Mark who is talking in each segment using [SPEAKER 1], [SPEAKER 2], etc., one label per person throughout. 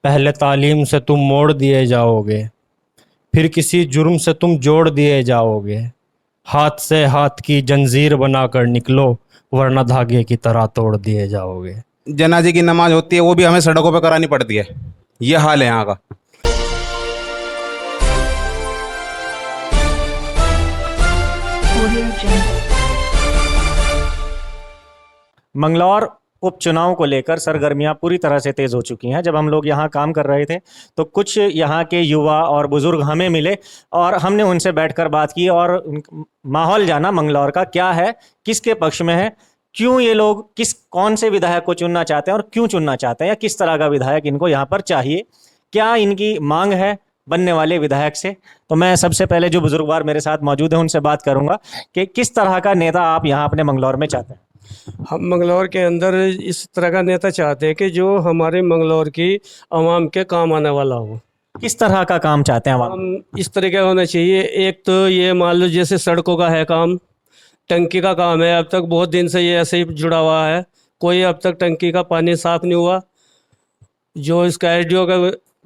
[SPEAKER 1] पहले तालीम से तुम मोड़ दिए जाओगे, फिर किसी जुर्म से तुम जोड़ दिए जाओगे। हाथ से हाथ की जंजीर बनाकर निकलो, वरना धागे की तरह तोड़ दिए जाओगे।
[SPEAKER 2] जनाजे की नमाज होती है वो भी हमें सड़कों पे करानी पड़ती है। ये हाल है यहाँ का।
[SPEAKER 3] Audio Jungle.
[SPEAKER 4] मंगलौर उपचुनाव को लेकर सरगर्मियां पूरी तरह से तेज हो चुकी हैं। जब हम लोग यहाँ काम कर रहे थे तो कुछ यहाँ के युवा और बुजुर्ग हमें मिले और हमने उनसे बैठकर बात की और माहौल जाना मंगलौर का क्या है, किसके पक्ष में है, क्यों ये लोग कौन से विधायक को चुनना चाहते हैं और क्यों चुनना चाहते हैं, या किस तरह का विधायक इनको यहाँ पर चाहिए, क्या इनकी मांग है बनने वाले विधायक से। तो मैं सबसे पहले जो बुजुर्गवार मेरे साथ मौजूद है उनसे बात करूंगा कि किस तरह का नेता आप यहाँ अपने मंगलौर में चाहते हैं।
[SPEAKER 5] हम मंगलौर के अंदर इस तरह का नेता चाहते हैं कि जो हमारे मंगलौर की आवाम के काम आने वाला हो।
[SPEAKER 4] किस तरह का काम चाहते हैं आप?
[SPEAKER 5] हम इस तरह का होना चाहिए। एक तो ये मान लो जैसे सड़कों का है काम, टंकी का काम है, अब तक बहुत दिन से ये ऐसे ही जुड़ा हुआ है, कोई अब तक टंकी का पानी साफ नहीं हुआ। जो इसका एसडीओ का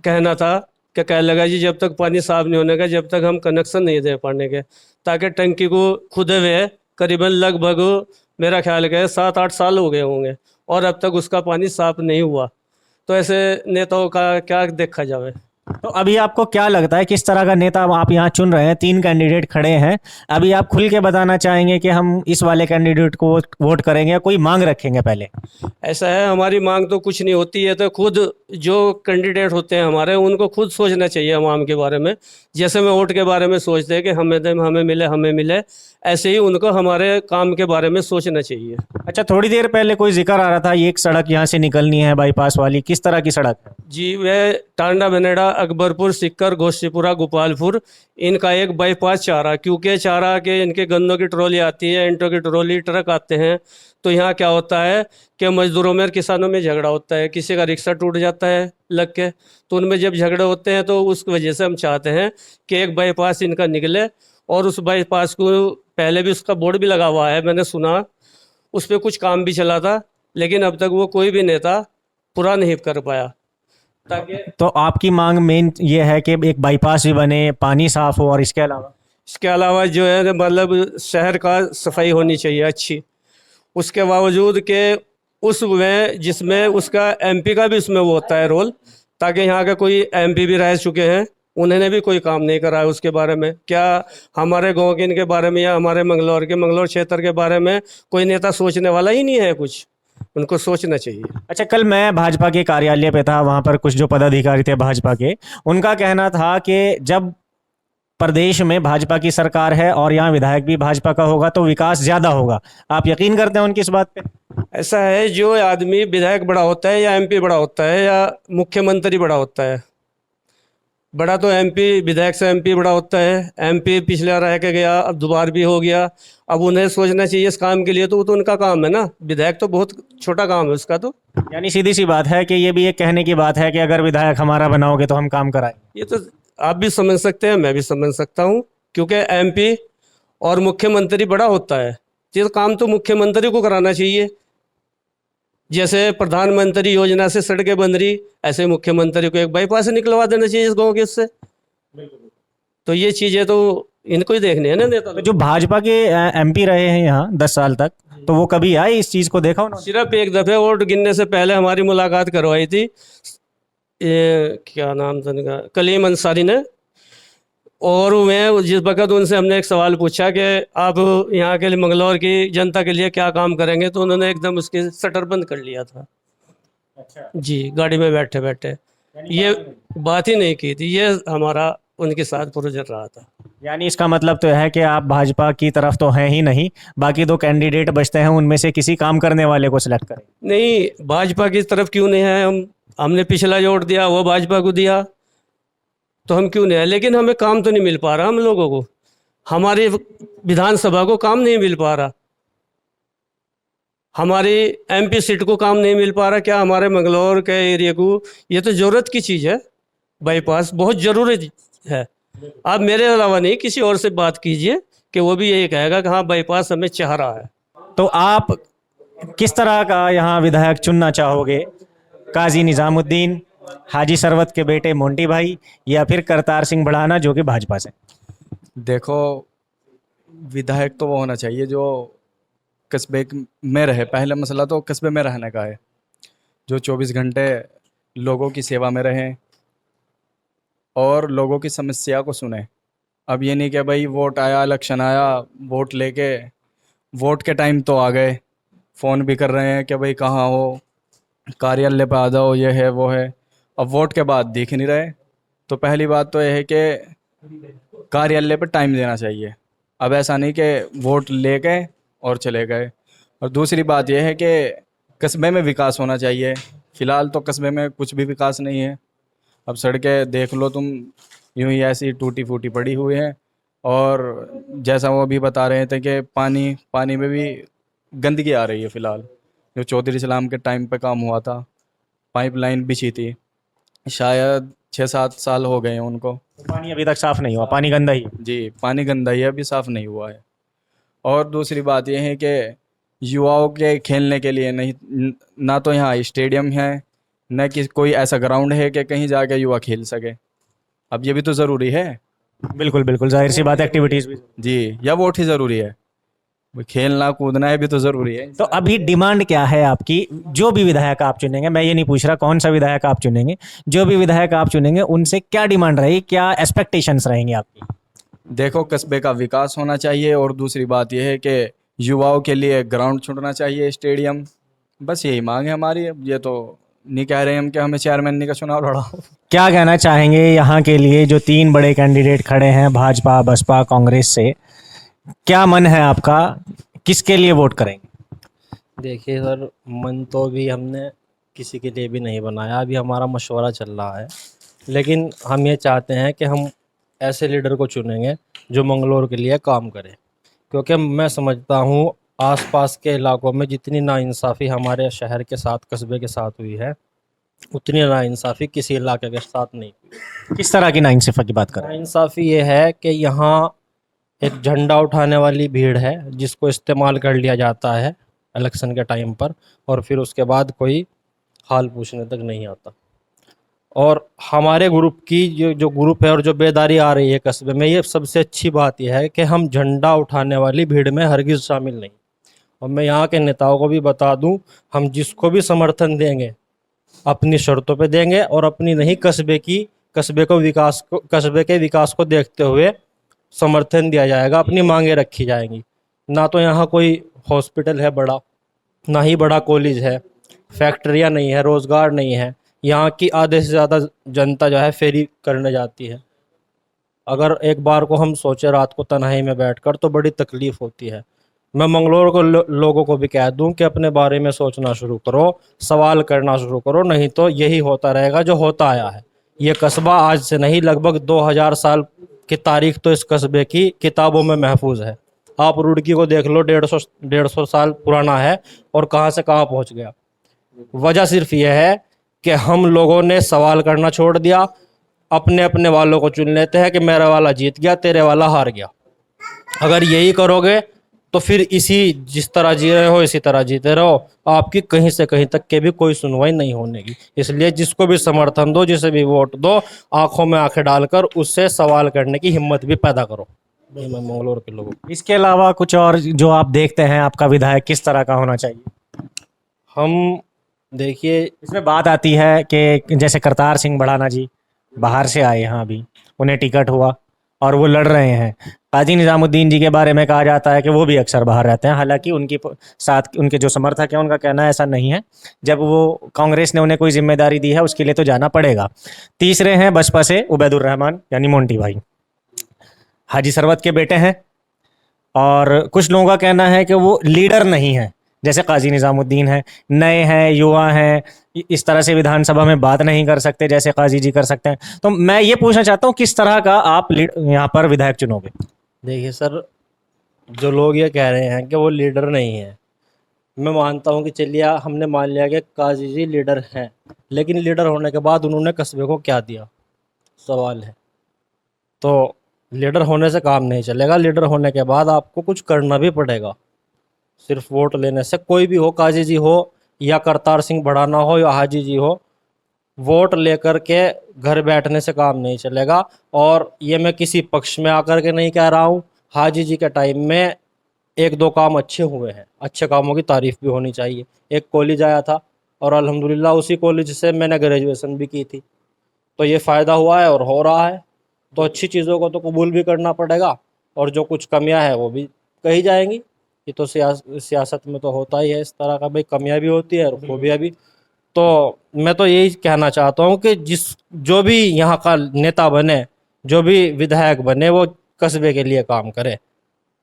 [SPEAKER 5] कहना था कि कह लगा जी जब तक पानी साफ नहीं होने का जब तक हम कनेक्शन नहीं दे पाने के, ताकि टंकी को खुदे हुए करीबन लगभग मेरा ख्याल है 7-8 साल हो गए होंगे और अब तक उसका पानी साफ नहीं हुआ। तो ऐसे नेताओं का क्या देखा जाए।
[SPEAKER 4] तो अभी आपको क्या लगता है किस तरह का नेता आप यहाँ चुन रहे हैं? 3 कैंडिडेट खड़े हैं, अभी आप खुल के बताना चाहेंगे कि हम इस वाले कैंडिडेट को वोट करेंगे या कोई मांग रखेंगे पहले?
[SPEAKER 5] ऐसा है, हमारी मांग तो कुछ नहीं होती है, तो खुद जो कैंडिडेट होते हैं हमारे उनको खुद सोचना चाहिए आवाम के बारे में। जैसे मैं वोट के बारे में सोचते हैं कि हमें दे, हमें मिले, ऐसे ही उनको हमारे काम के बारे में सोचना चाहिए।
[SPEAKER 4] अच्छा, थोड़ी देर पहले कोई जिक्र आ रहा था ये एक सड़क यहाँ से निकलनी है बाईपास वाली, किस तरह की सड़क है?
[SPEAKER 5] जी, वह टांडा बनेड़ा अकबरपुर सिक्कर गोशीपुरा गोपालपुर इनका एक बाईपास चाह रहा, क्योंकि चाह रहा कि इनके गन्नों की ट्रॉली आती है, इंटो की ट्रॉली, ट्रक आते हैं, तो यहाँ क्या होता है कि मजदूरों में और किसानों में झगड़ा होता है, किसी का रिक्शा टूट जाता है लग के, तो उनमें जब झगड़े होते हैं तो उस वजह से हम चाहते हैं कि एक बाईपास इनका निकले। और उस बाईपास को पहले भी उसका बोर्ड भी लगा हुआ है, मैंने सुना, उस पर कुछ काम भी चला था, लेकिन अब तक वो कोई भी नेता पूरा नहीं कर पाया। ताकि
[SPEAKER 4] तो आपकी मांग मेन ये है कि एक बाईपास भी बने, पानी साफ हो, और इसके अलावा
[SPEAKER 5] जो है मतलब शहर का सफाई होनी चाहिए अच्छी। उसके बावजूद के उसमें जिसमें उसका एमपी का भी उसमें वो होता है रोल, ताकि यहाँ के कोई एमपी भी रह चुके हैं, उन्होंने भी कोई काम नहीं करा है उसके बारे में। क्या हमारे गांव के इनके बारे में या हमारे मंगलौर क्षेत्र के बारे में कोई नेता सोचने वाला ही नहीं है कुछ? उनको सोचना चाहिए।
[SPEAKER 4] अच्छा, कल मैं भाजपा के कार्यालय पे था, वहां पर कुछ जो पदाधिकारी थे भाजपा के, उनका कहना था कि जब प्रदेश में भाजपा की सरकार है और यहाँ विधायक भी भाजपा का होगा तो विकास ज्यादा होगा। आप यकीन करते हैं उनकी इस बात पे?
[SPEAKER 5] ऐसा है, जो आदमी विधायक बड़ा होता है या एमपी बड़ा होता है या मुख्यमंत्री बड़ा होता है, बड़ा तो एमपी, विधायक से एमपी बड़ा होता है। एमपी पिछले रह के गया, अब दोबारा भी हो गया, अब उन्हें सोचना चाहिए इस काम के लिए, तो वो तो उनका काम है ना। विधायक तो बहुत छोटा काम है उसका। तो
[SPEAKER 4] यानी सीधी सी बात है कि ये भी एक कहने की बात है कि अगर विधायक हमारा बनाओगे तो हम काम कराएंगे।
[SPEAKER 5] ये तो आप भी समझ सकते हैं, मैं भी समझ सकता हूँ, क्योंकि एमपी और मुख्यमंत्री बड़ा होता है, ये काम तो मुख्यमंत्री को कराना चाहिए। जैसे प्रधानमंत्री योजना से सड़कें बन रही, ऐसे मुख्यमंत्री को एक बाईपास निकलवा देना चाहिए इस गांव के उससे। तो ये चीजें तो इनको ही देखनी है ना नेता।
[SPEAKER 4] तो जो भाजपा के एमपी रहे हैं यहाँ 10 साल तक, तो वो कभी आए इस चीज को देखा उन्होंने?
[SPEAKER 5] सिर्फ एक दफे वोट गिनने से पहले हमारी मुलाकात करवाई थी, ये क्या नाम था उनका, कलीम अंसारी ने। और मैं जिस वक्त उनसे हमने एक सवाल पूछा कि आप यहाँ के लिए मंगलौर की जनता के लिए क्या काम करेंगे, तो उन्होंने एकदम उसके शटर बंद कर लिया था।
[SPEAKER 4] अच्छा
[SPEAKER 5] जी, गाड़ी में बैठे बैठे ये बात ही नहीं की थी। ये हमारा उनके साथ प्रोजेक्ट रहा था।
[SPEAKER 4] यानी इसका मतलब तो है कि आप भाजपा की तरफ तो हैं ही नहीं, बाकी 2 कैंडिडेट बचते हैं उनमें से किसी काम करने वाले को सिलेक्ट करें।
[SPEAKER 5] नहीं, भाजपा की तरफ क्यों नहीं है? हमने पिछला जो वोट दिया वो भाजपा को दिया, तो हम क्यों नहीं है? लेकिन हमें काम तो नहीं मिल पा रहा, हम लोगों को, हमारी विधानसभा को काम नहीं मिल पा रहा, हमारी एमपी सीट को काम नहीं मिल पा रहा। क्या हमारे मंगलौर के एरिया को ये तो ज़रूरत की चीज़ है, बाईपास बहुत ज़रूरी है। आप मेरे अलावा नहीं किसी और से बात कीजिए कि वो भी यही कहेगा कि हाँ बाईपास हमें चाह रहा है।
[SPEAKER 4] तो आप किस तरह का यहाँ विधायक चुनना चाहोगे? काजी निजामुद्दीन, हाजी सरवत के बेटे मोंटी भाई या फिर करतार सिंह बढ़ाना जो कि भाजपा से?
[SPEAKER 6] देखो, विधायक तो वो होना चाहिए जो कस्बे में रहे। पहला मसला तो कस्बे में रहने का है, जो 24 घंटे लोगों की सेवा में रहें और लोगों की समस्या को सुने। अब ये नहीं कि भाई वोट आया, इलेक्शन आया, वोट लेके वोट के टाइम तो आ गए, फ़ोन भी कर रहे हैं कि भाई कहाँ हो, कार्यालय पे आ जाओ, ये है वो है। अब वोट के बाद दिख नहीं रहे। तो पहली बात तो यह है कि कार्यालय पे टाइम देना चाहिए। अब ऐसा नहीं कि वोट ले गए और चले गए। और दूसरी बात यह है कि कस्बे में विकास होना चाहिए। फ़िलहाल तो कस्बे में कुछ भी विकास नहीं है। अब सड़कें देख लो तुम, यूं ही ऐसी टूटी फूटी पड़ी हुई हैं। और जैसा वो अभी बता रहे थे कि पानी में भी गंदगी आ रही है। फ़िलहाल जो चौधरी इस्लाम के टाइम पे काम हुआ था, पाइपलाइन बिछी थी, शायद 6-7 साल हो गए हैं उनको।
[SPEAKER 4] पानी अभी तक साफ नहीं हुआ, पानी गंदा ही है।
[SPEAKER 6] जी, पानी गंदा ही है, अभी साफ़ नहीं हुआ है। और दूसरी बात यह है कि युवाओं के खेलने के लिए नहीं, ना तो यहाँ स्टेडियम है, न कि कोई ऐसा ग्राउंड है कि कहीं जाके युवा खेल सके। अब ये भी तो ज़रूरी है।
[SPEAKER 4] बिल्कुल बिल्कुल, जाहिर सी बात है, एक्टिविटीज़ भी।
[SPEAKER 6] जी, या वोट ही ज़रूरी है? भाई खेलना कूदना है भी तो ज़रूरी है।
[SPEAKER 4] तो अभी डिमांड क्या है आपकी? जो भी विधायक आप चुनेंगे, मैं ये नहीं पूछ रहा कौन सा विधायक आप चुनेंगे, जो भी विधायक आप चुनेंगे उनसे क्या डिमांड रहेगी, क्या एक्सपेक्टेशंस रहेंगी आपकी?
[SPEAKER 6] देखो, कस्बे का विकास होना चाहिए और दूसरी बात यह है कि युवाओं के लिए ग्राउंड छूटना चाहिए, स्टेडियम। बस यही मांग है हमारी। अब ये तो नहीं कह रहे हम कि हमें चेयरमैन का चुनाव लड़ाओ।
[SPEAKER 4] क्या कहना चाहेंगे यहाँ के लिए जो 3 बड़े कैंडिडेट खड़े हैं भाजपा, बसपा, कांग्रेस से? क्या मन है आपका, किसके लिए वोट करेंगे?
[SPEAKER 1] देखिए सर, मन तो भी हमने किसी के लिए भी नहीं बनाया, अभी हमारा मशवरा चल रहा है। लेकिन हम ये चाहते हैं कि हम ऐसे लीडर को चुनेंगे जो मंगलौर के लिए काम करे, क्योंकि मैं समझता हूँ आसपास के इलाकों में जितनी नाइंसाफ़ी हमारे शहर के साथ, कस्बे के साथ हुई है, उतनी नाइंसाफ़ी किसी इलाके के साथ नहीं हुई।
[SPEAKER 4] किस तरह की नाइंसाफ़ी की बात कर रहे हैं?
[SPEAKER 1] नाइंसाफ़ी ये है कि यहाँ एक झंडा उठाने वाली भीड़ है जिसको इस्तेमाल कर लिया जाता है इलेक्शन के टाइम पर, और फिर उसके बाद कोई हाल पूछने तक नहीं आता। और हमारे ग्रुप की जो ग्रुप है और जो बेदारी आ रही है कस्बे में, ये सबसे अच्छी बात यह है कि हम झंडा उठाने वाली भीड़ में हरगिज़ शामिल नहीं। और मैं यहाँ के नेताओं को भी बता दूं, हम जिसको भी समर्थन देंगे अपनी शर्तों पे देंगे, और अपनी नहीं, कस्बे के विकास को देखते हुए समर्थन दिया जाएगा, अपनी मांगे रखी जाएंगी। ना तो यहाँ कोई हॉस्पिटल है बड़ा, ना ही बड़ा कॉलेज है, फैक्ट्रियाँ नहीं है, रोज़गार नहीं है। यहाँ की आधे से ज़्यादा जनता जो है फेरी करने जाती है। अगर एक बार को हम सोचे रात को तन्हाई में बैठकर, तो बड़ी तकलीफ़ होती है। मैं मंगलौर को लोगों को भी कह दूं कि अपने बारे में सोचना शुरू करो, सवाल करना शुरू करो, नहीं तो यही होता रहेगा जो होता आया है। ये कस्बा आज से नहीं, लगभग 2000 साल की तारीख तो इस कस्बे की किताबों में महफूज है। आप रुड़की को देख लो, 150 साल पुराना है और कहाँ से कहाँ पहुँच गया। वजह सिर्फ यह है कि हम लोगों ने सवाल करना छोड़ दिया, अपने अपने वालों को चुन लेते हैं कि मेरा वाला जीत गया, तेरे वाला हार गया। अगर यही करोगे तो फिर इसी जिस तरह जी रहे हो इसी तरह जीते रहो, आपकी कहीं से कहीं तक के भी कोई सुनवाई नहीं होने की। इसलिए जिसको भी समर्थन दो, जिसे भी वोट दो, आंखों में आंखें डालकर उससे सवाल करने की हिम्मत भी पैदा करो। मैं मंगलौर के लोगों को।
[SPEAKER 4] इसके अलावा कुछ और जो आप देखते हैं आपका विधायक किस तरह का होना चाहिए?
[SPEAKER 1] हम देखिए,
[SPEAKER 4] इसमें बात आती है कि जैसे करतार सिंह बढ़ाना जी बाहर से आए यहाँ, अभी उन्हें टिकट हुआ और वो लड़ रहे हैं। काजी निज़ामुद्दीन जी के बारे में कहा जाता है कि वो भी अक्सर बाहर रहते हैं, हालांकि उनकी साथ उनके जो समर्थक हैं उनका कहना ऐसा नहीं है। जब वो कांग्रेस ने उन्हें कोई जिम्मेदारी दी है उसके लिए तो जाना पड़ेगा। तीसरे हैं बसपा से उबैदुर रहमान यानी मोंटी भाई, हाजी सरवत के बेटे हैं, और कुछ लोगों का कहना है कि वो लीडर नहीं है, जैसे काजी निज़ामुद्दीन है, नए हैं, युवा हैं, इस तरह से विधानसभा में बात नहीं कर सकते जैसे काजी जी कर सकते हैं। तो मैं ये पूछना चाहता हूँ किस तरह का आप यहाँ पर विधायक चुनोगे?
[SPEAKER 1] देखिए सर, जो लोग ये कह रहे हैं कि वो लीडर नहीं है, मैं मानता हूँ कि चलिए हमने मान लिया कि काजी जी लीडर हैं, लेकिन लीडर होने के बाद उन्होंने कस्बे को क्या दिया, सवाल है। तो लीडर होने से काम नहीं चलेगा, लीडर होने के बाद आपको कुछ करना भी पड़ेगा। सिर्फ वोट लेने से कोई भी हो, काजी जी हो या करतार सिंह बढ़ाना हो या हाजी जी हो, वोट लेकर के घर बैठने से काम नहीं चलेगा। और ये मैं किसी पक्ष में आकर के नहीं कह रहा हूँ। हाजी जी के टाइम में एक दो काम अच्छे हुए हैं, अच्छे कामों की तारीफ भी होनी चाहिए। एक कॉलेज आया था और अल्हम्दुलिल्लाह उसी कॉलेज से मैंने ग्रेजुएशन भी की थी, तो ये फ़ायदा हुआ है और हो रहा है। तो अच्छी चीज़ों को तो कबूल भी करना पड़ेगा और जो कुछ कमियां हैं वो भी कही जाएंगी। ये तो सियासत में तो होता ही है इस तरह का, भाई कमियां भी होती है और खूबियाँ भी। तो मैं तो यही कहना चाहता हूँ कि जो भी यहाँ का नेता बने, जो भी विधायक बने, वो कस्बे के लिए काम करे।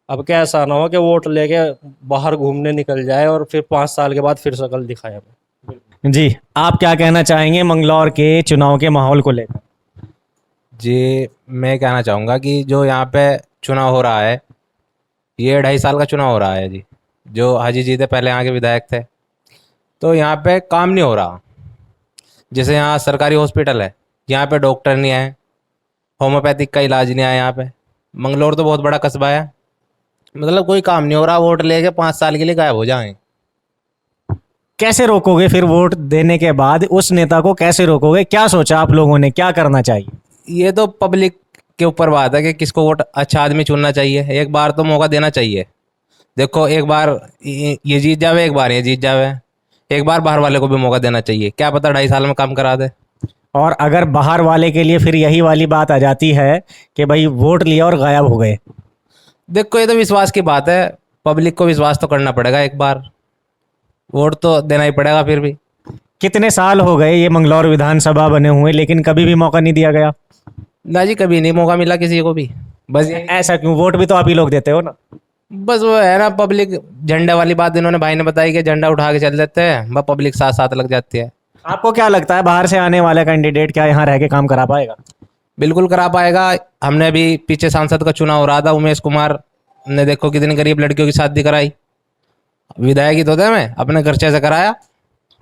[SPEAKER 1] अब क्या ऐसा ना हो कि वोट लेके बाहर घूमने निकल जाए और फिर 5 साल के बाद फिर शक्ल दिखाए हमें।
[SPEAKER 4] जी, आप क्या कहना चाहेंगे मंगलौर के चुनाव के माहौल को लेकर?
[SPEAKER 7] जी, मैं कहना चाहूँगा कि जो यहाँ पे चुनाव हो रहा है, ये 2.5 साल का चुनाव हो रहा है जी। जो हाजी जी थे पहले यहाँ के विधायक थे, तो यहाँ पे काम नहीं हो रहा। जैसे यहाँ सरकारी हॉस्पिटल है, यहाँ पे डॉक्टर नहीं है, होम्योपैथिक का इलाज नहीं है यहाँ पे। मंगलौर तो बहुत बड़ा कस्बा है, मतलब कोई काम नहीं हो रहा। वोट लेके 5 साल के लिए गायब हो जाएं।
[SPEAKER 4] कैसे रोकोगे फिर वोट देने के बाद उस नेता को? कैसे रोकोगे? क्या सोचा आप लोगों ने, क्या करना चाहिए?
[SPEAKER 7] ये तो पब्लिक के ऊपर बात है कि किसको वोट अच्छा आदमी चुनना चाहिए। एक बार तो मौका देना चाहिए। देखो, एक बार ये जीत जावे, एक बार ये जीत जावे, एक बार बाहर वाले को भी मौका देना चाहिए। क्या पता 2.5 साल में काम करा दे।
[SPEAKER 4] और अगर बाहर वाले के लिए फिर यही वाली बात आ जाती है कि भाई वोट लिया और गायब हो गए?
[SPEAKER 7] देखो, ये तो विश्वास की बात है। पब्लिक को विश्वास तो करना पड़ेगा, एक बार वोट तो देना ही पड़ेगा फिर भी।
[SPEAKER 4] कितने साल हो गए ये मंगलौर विधानसभा बने हुए, लेकिन कभी भी मौका नहीं दिया गया?
[SPEAKER 7] ना जी, कभी नहीं मौका मिला किसी को भी। बस
[SPEAKER 4] ऐसा क्यों? वोट भी तो आप ही लोग देते हो ना।
[SPEAKER 7] बस वो है ना, पब्लिक झंडे वाली बात इन्होंने भाई ने बताई कि झंडा उठा के चल देते हैं, बस पब्लिक साथ साथ लग जाती है।
[SPEAKER 4] आपको क्या लगता है बाहर से आने वाला कैंडिडेट क्या यहाँ रह के काम करा पाएगा?
[SPEAKER 7] बिल्कुल करा पाएगा। हमने अभी पीछे सांसद का चुनाव हो रहा था, उमेश कुमार ने देखो कितनी गरीब लड़कियों की शादी कराई। विधायक ही तो थे, मैं अपने खर्चे से कराया।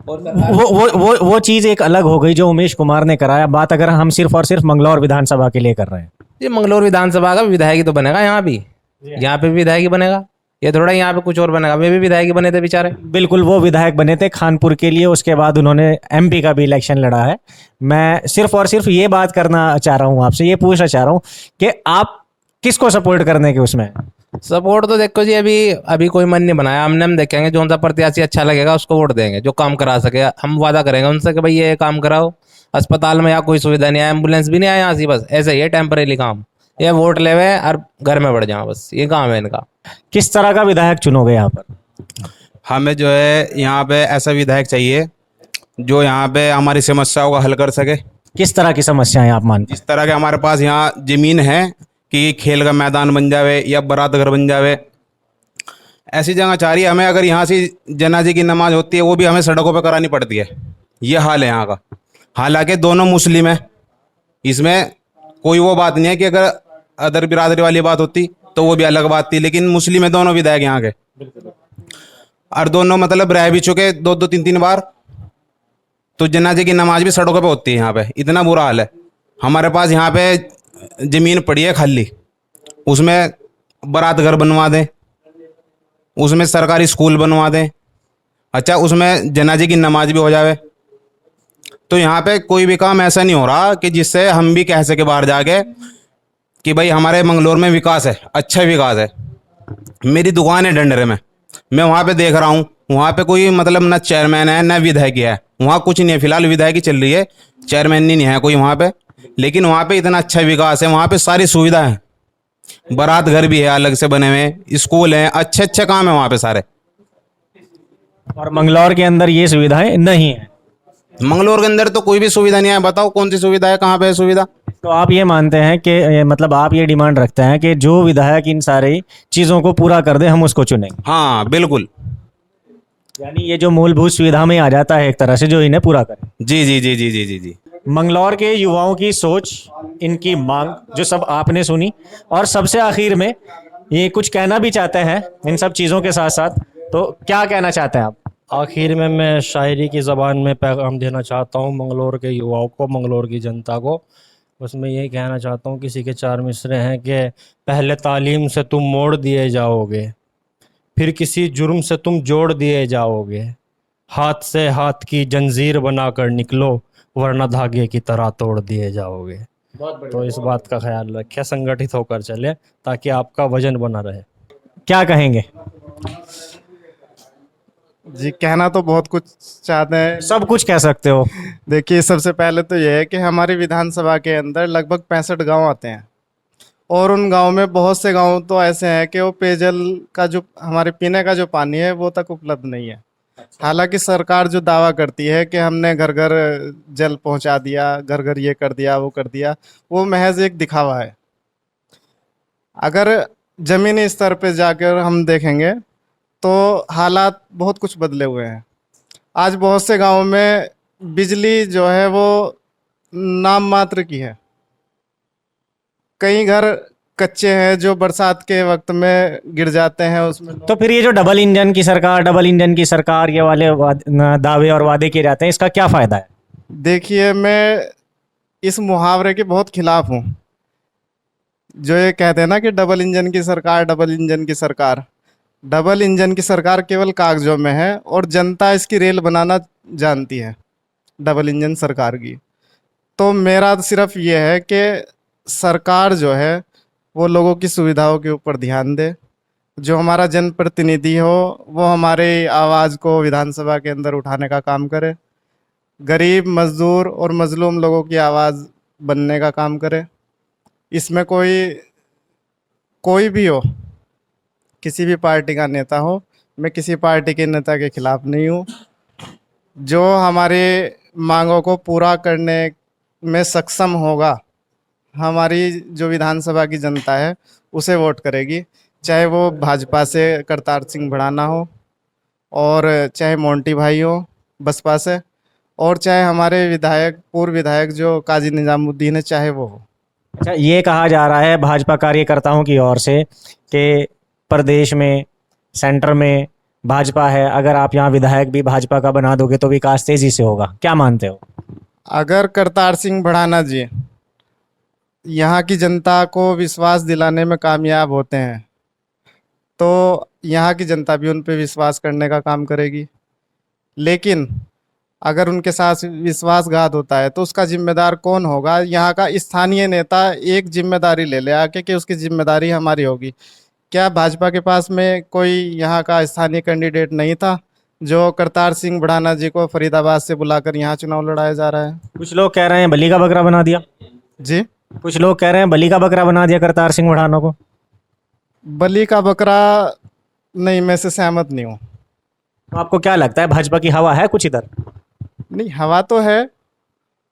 [SPEAKER 4] वो चीज एक अलग हो गई जो उमेश कुमार ने कराया। बात अगर हम सिर्फ और सिर्फ मंगलौर विधानसभा के लिए कर रहे हैं,
[SPEAKER 7] ये मंगलौर विधानसभा का विधायक ही तो बनेगा यहाँ भी। यहाँ पे भी विधायक ही बनेगा, ये थोड़ा यहाँ पे कुछ और बनेगा। वे भी विधायक ही बने थे बेचारे।
[SPEAKER 4] बिल्कुल, वो विधायक बने थे खानपुर के लिए, उसके बाद उन्होंने एमपी का भी इलेक्शन लड़ा है। मैं सिर्फ और सिर्फ ये बात करना चाह रहा हूँ आपसे, ये पूछना चाह रहा हूँ कि आप किसको सपोर्ट करने के उसमें?
[SPEAKER 7] सपोर्ट तो देखो जी, अभी कोई मन नहीं बनाया हमने। हम देखेंगे जो सा प्रत्याशी अच्छा लगेगा उसको वोट देंगे, जो काम करा सके। हम वादा करेंगे उनसे कि भाई ये काम कराओ। अस्पताल में यहाँ कोई सुविधा नहीं है, एम्बुलेंस भी नहीं है यहाँ से, बस ऐसे ही है टेम्परेरी काम। ये वोट लेवे और घर में बढ़ जाओ, बस ये काम है इनका।
[SPEAKER 4] किस तरह का विधायक चुनोगे यहाँ पर?
[SPEAKER 2] हमें जो है यहाँ पे ऐसा विधायक चाहिए जो यहाँ पे हमारी समस्याओं का हल कर सके।
[SPEAKER 4] किस तरह की समस्याएं आप मानते
[SPEAKER 2] जिस तरह के हमारे पास यहाँ ज़मीन है कि खेल का मैदान बन जावे या बारात घर बन जावे, ऐसी जगह चाह रही है हमें। अगर यहाँ से जनाजे की नमाज होती है वो भी हमें सड़कों पर करानी पड़ती है। ये हाल है यहाँ का। हालांकि दोनों मुस्लिम है, इसमें कोई वो बात नहीं है कि अगर अदर बिरादरी वाली बात होती तो वो भी अलग बात थी, लेकिन मुस्लिम है दोनों विधायक यहाँ के। और दोनों मतलब रह भी चुके 2-2 3-3 बार। तो जनाजे की नमाज भी सड़कों पे होती है यहाँ पे। इतना बुरा हाल है। हमारे पास यहाँ पे ज़मीन पड़ी है खाली, उसमें बारात घर बनवा दें, उसमें सरकारी स्कूल बनवा दें, अच्छा उसमें जनाजे की नमाज भी हो जावे। तो यहाँ पे कोई भी काम ऐसा नहीं हो रहा कि जिससे हम भी कह सके बाहर जाके कि भाई हमारे मंगलौर में विकास है, अच्छा विकास है। मेरी दुकान है डंडरे में, मैं वहाँ पे देख रहा हूँ, वहाँ पे कोई मतलब ना चेयरमैन है ना विधायक है। वहाँ कुछ नहीं है, फिलहाल विधायक ही चल रही है, चेयरमैन नहीं है कोई वहाँ पे। लेकिन वहाँ पे इतना अच्छा विकास है, वहाँ पे सारी सुविधा है, बारात घर भी है अलग से बने हुए, स्कूल हैं, अच्छे अच्छे काम है वहाँ पे सारे।
[SPEAKER 4] और मंगलौर के अंदर ये सुविधाएं नहीं है?
[SPEAKER 2] मंगलौर के अंदर तो कोई भी सुविधा नहीं है। बताओ कौन सी सुविधा है, कहाँ पे है सुविधा?
[SPEAKER 4] तो आप ये मानते हैं कि मतलब आप ये डिमांड रखते हैं कि जो विधायक इन सारी चीजों को पूरा कर दे हम उसको चुनेंगे?
[SPEAKER 2] हाँ बिल्कुल।
[SPEAKER 4] यानी ये जो मूलभूत सुविधा में आ जाता है एक तरह से, जो इन्हें पूरा करे।
[SPEAKER 2] जी जी जी जी जी जी जी।
[SPEAKER 4] मंगलौर के युवाओं की सोच, इनकी मांग जो सब आपने सुनी, और सबसे आखिर में ये कुछ कहना भी चाहते हैं इन सब चीज़ों के साथ साथ, तो क्या कहना चाहते हैं आप?
[SPEAKER 1] आखिर में मैं शायरी की ज़बान में पैगाम देना चाहता हूँ मंगलौर के युवाओं को, मंगलौर की जनता को। उसमें यही कहना चाहता हूँ, किसी के 4 मिसरे हैं कि पहले तालीम से तुम मोड़ दिए जाओगे, फिर किसी जुर्म से तुम जोड़ दिए जाओगे, हाथ से हाथ की जंजीर बनाकर निकलो वरना धागे की तरह तोड़ दिए जाओगे। तो इस बात का ख्याल रखें, संगठित होकर चलें ताकि आपका वजन बना रहे।
[SPEAKER 4] क्या कहेंगे?
[SPEAKER 8] जी कहना तो बहुत कुछ चाहते हैं।
[SPEAKER 4] सब कुछ कह सकते हो।
[SPEAKER 8] देखिए, सबसे पहले तो यह है कि हमारी विधानसभा के अंदर लगभग 65 गांव आते हैं और उन गांव में बहुत से गांव तो ऐसे हैं कि वो पेयजल का जो हमारे पीने का जो पानी है वो तक उपलब्ध नहीं है। हालांकि सरकार जो दावा करती है कि हमने घर घर जल पहुंचा दिया, घर घर ये कर दिया वो कर दिया, वो महज एक दिखावा है। अगर ज़मीनी स्तर पे जाकर हम देखेंगे तो हालात बहुत कुछ बदले हुए हैं। आज बहुत से गांवों में बिजली जो है वो नाम मात्र की है। कई घर कच्चे हैं जो बरसात के वक्त में गिर जाते हैं उसमें।
[SPEAKER 4] तो फिर ये जो डबल इंजन की सरकार ये वाले दावे और वादे किए जाते हैं, इसका क्या फायदा है?
[SPEAKER 8] देखिए, मैं इस मुहावरे के बहुत खिलाफ हूँ जो ये कहते हैं ना कि डबल इंजन की सरकार, डबल इंजन की सरकार। डबल इंजन की सरकार केवल कागजों में है और जनता इसकी रेल बनाना जानती है डबल इंजन सरकार की। तो मेरा तो सिर्फ ये है कि सरकार जो है वो लोगों की सुविधाओं के ऊपर ध्यान दे। जो हमारा जनप्रतिनिधि हो वो हमारे आवाज़ को विधानसभा के अंदर उठाने का काम करे, गरीब, मजदूर और मजलूम लोगों की आवाज़ बनने का काम करे। इसमें कोई भी हो, किसी भी पार्टी का नेता हो, मैं किसी पार्टी के नेता के खिलाफ नहीं हूँ। जो हमारे मांगों को पूरा करने में सक्षम होगा, हमारी जो विधानसभा की जनता है उसे वोट करेगी, चाहे वो भाजपा से करतार सिंह भड़ाना हो और चाहे मोंटी भाई हो बसपा से, और चाहे हमारे पूर्व विधायक जो काजी निजामुद्दीन है, चाहे वो हो।
[SPEAKER 4] अच्छा, ये कहा जा रहा है भाजपा कार्यकर्ताओं की ओर से कि प्रदेश में, सेंटर में भाजपा है, अगर आप यहाँ विधायक भी भाजपा का बना दोगे तो विकास तेजी से होगा। क्या मानते हो?
[SPEAKER 8] अगर करतार सिंह भड़ाना जी यहाँ की जनता को विश्वास दिलाने में कामयाब होते हैं तो यहाँ की जनता भी उन पर विश्वास करने का काम करेगी। लेकिन अगर उनके साथ विश्वासघात होता है तो उसका जिम्मेदार कौन होगा? यहाँ का स्थानीय नेता एक जिम्मेदारी ले ले आके कि उसकी जिम्मेदारी हमारी होगी। क्या भाजपा के पास में कोई यहाँ का स्थानीय कैंडिडेट नहीं था जो करतार सिंह भड़ाना जी को फरीदाबाद से बुलाकर यहाँ चुनाव लड़ाया जा रहा है?
[SPEAKER 4] कुछ लोग कह रहे हैं बलि का बकरा बना दिया।
[SPEAKER 8] जी,
[SPEAKER 4] कुछ लोग कह रहे हैं बलि का बकरा बना दिया करतार सिंह भड़ाना को।
[SPEAKER 8] बलि का बकरा नहीं, मैं से सहमत नहीं हूँ।
[SPEAKER 4] तो आपको क्या लगता है, भाजपा की हवा है कुछ इधर?
[SPEAKER 8] नहीं, हवा तो है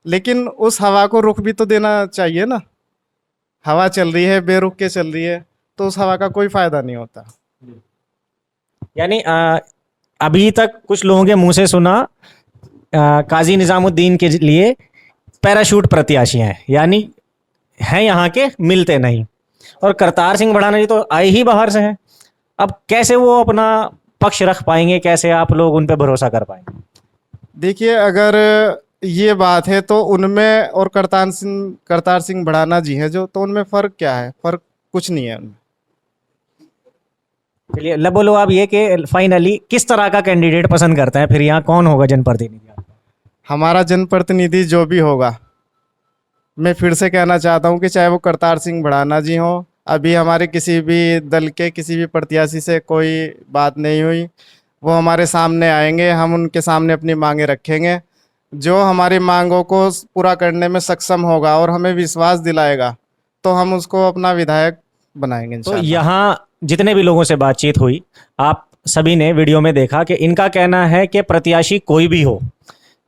[SPEAKER 8] लेकिन उस हवा को रुख भी तो देना चाहिए ना। हवा चल रही है, बेरुख के चल रही है, तो उस हवा का कोई फायदा नहीं होता।
[SPEAKER 4] यानी अभी तक कुछ लोगों के मुंह से सुना काजी निजामुद्दीन के लिए पैराशूट प्रत्याशी हैं, यानी हैं यहाँ के, मिलते नहीं। और करतार सिंह भड़ाना जी तो आए ही बाहर से हैं। अब कैसे वो अपना पक्ष रख पाएंगे, कैसे आप लोग उन पे भरोसा कर पाएंगे?
[SPEAKER 8] देखिए, अगर ये बात है तो उनमें और करतार सिंह भड़ाना जी हैं जो, तो उनमें फ़र्क क्या है? फ़र्क कुछ नहीं है उनमें।
[SPEAKER 4] चलिए, बोलो आप ये कि फाइनली किस तरह का कैंडिडेट पसंद करते हैं, फिर यहाँ कौन होगा जनप्रतिनिधि आपका?
[SPEAKER 8] हमारा जनप्रतिनिधि जो भी होगा, मैं फिर से कहना चाहता हूँ कि चाहे वो करतार सिंह भड़ाना जी हों, अभी हमारे किसी भी दल के किसी भी प्रत्याशी से कोई बात नहीं हुई, वो हमारे सामने आएंगे, हम उनके सामने अपनी मांगें रखेंगे। जो हमारी मांगों को पूरा करने में सक्षम होगा और हमें विश्वास दिलाएगा तो हम उसको अपना विधायक बनाएंगे
[SPEAKER 4] तो
[SPEAKER 8] इंशाल्लाह।
[SPEAKER 4] यहाँ जितने भी लोगों से बातचीत हुई, आप सभी ने वीडियो में देखा कि इनका कहना है कि प्रत्याशी कोई भी हो,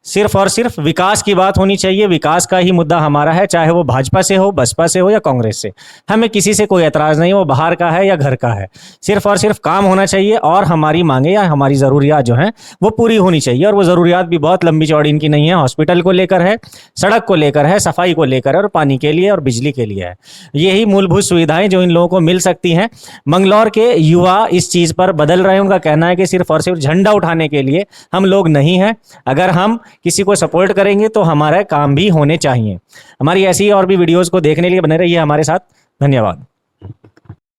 [SPEAKER 4] सिर्फ और सिर्फ विकास की बात होनी चाहिए। विकास का ही मुद्दा हमारा है, चाहे वो भाजपा से हो, बसपा से हो या कांग्रेस से। हमें किसी से कोई एतराज़ नहीं, वो बाहर का है या घर का है। सिर्फ और सिर्फ काम होना चाहिए और हमारी मांगे या हमारी ज़रूरियात जो हैं वो पूरी होनी चाहिए। और वो ज़रूरियात भी बहुत लंबी चौड़ी इनकी नहीं है। हॉस्पिटल को लेकर है, सड़क को लेकर है, सफाई को लेकर है और पानी के लिए और बिजली के लिए है। यही मूलभूत सुविधाएँ जो इन लोगों को मिल सकती हैं। मंगलौर के युवा इस चीज़ पर बदल रहे हैं। उनका कहना है कि सिर्फ और सिर्फ झंडा उठाने के लिए हम लोग नहीं हैं। अगर हम किसी को सपोर्ट करेंगे तो हमारे काम भी होने चाहिए। हमारी ऐसी और भी वीडियोस को देखने के लिए बने रहिए हमारे साथ। धन्यवाद।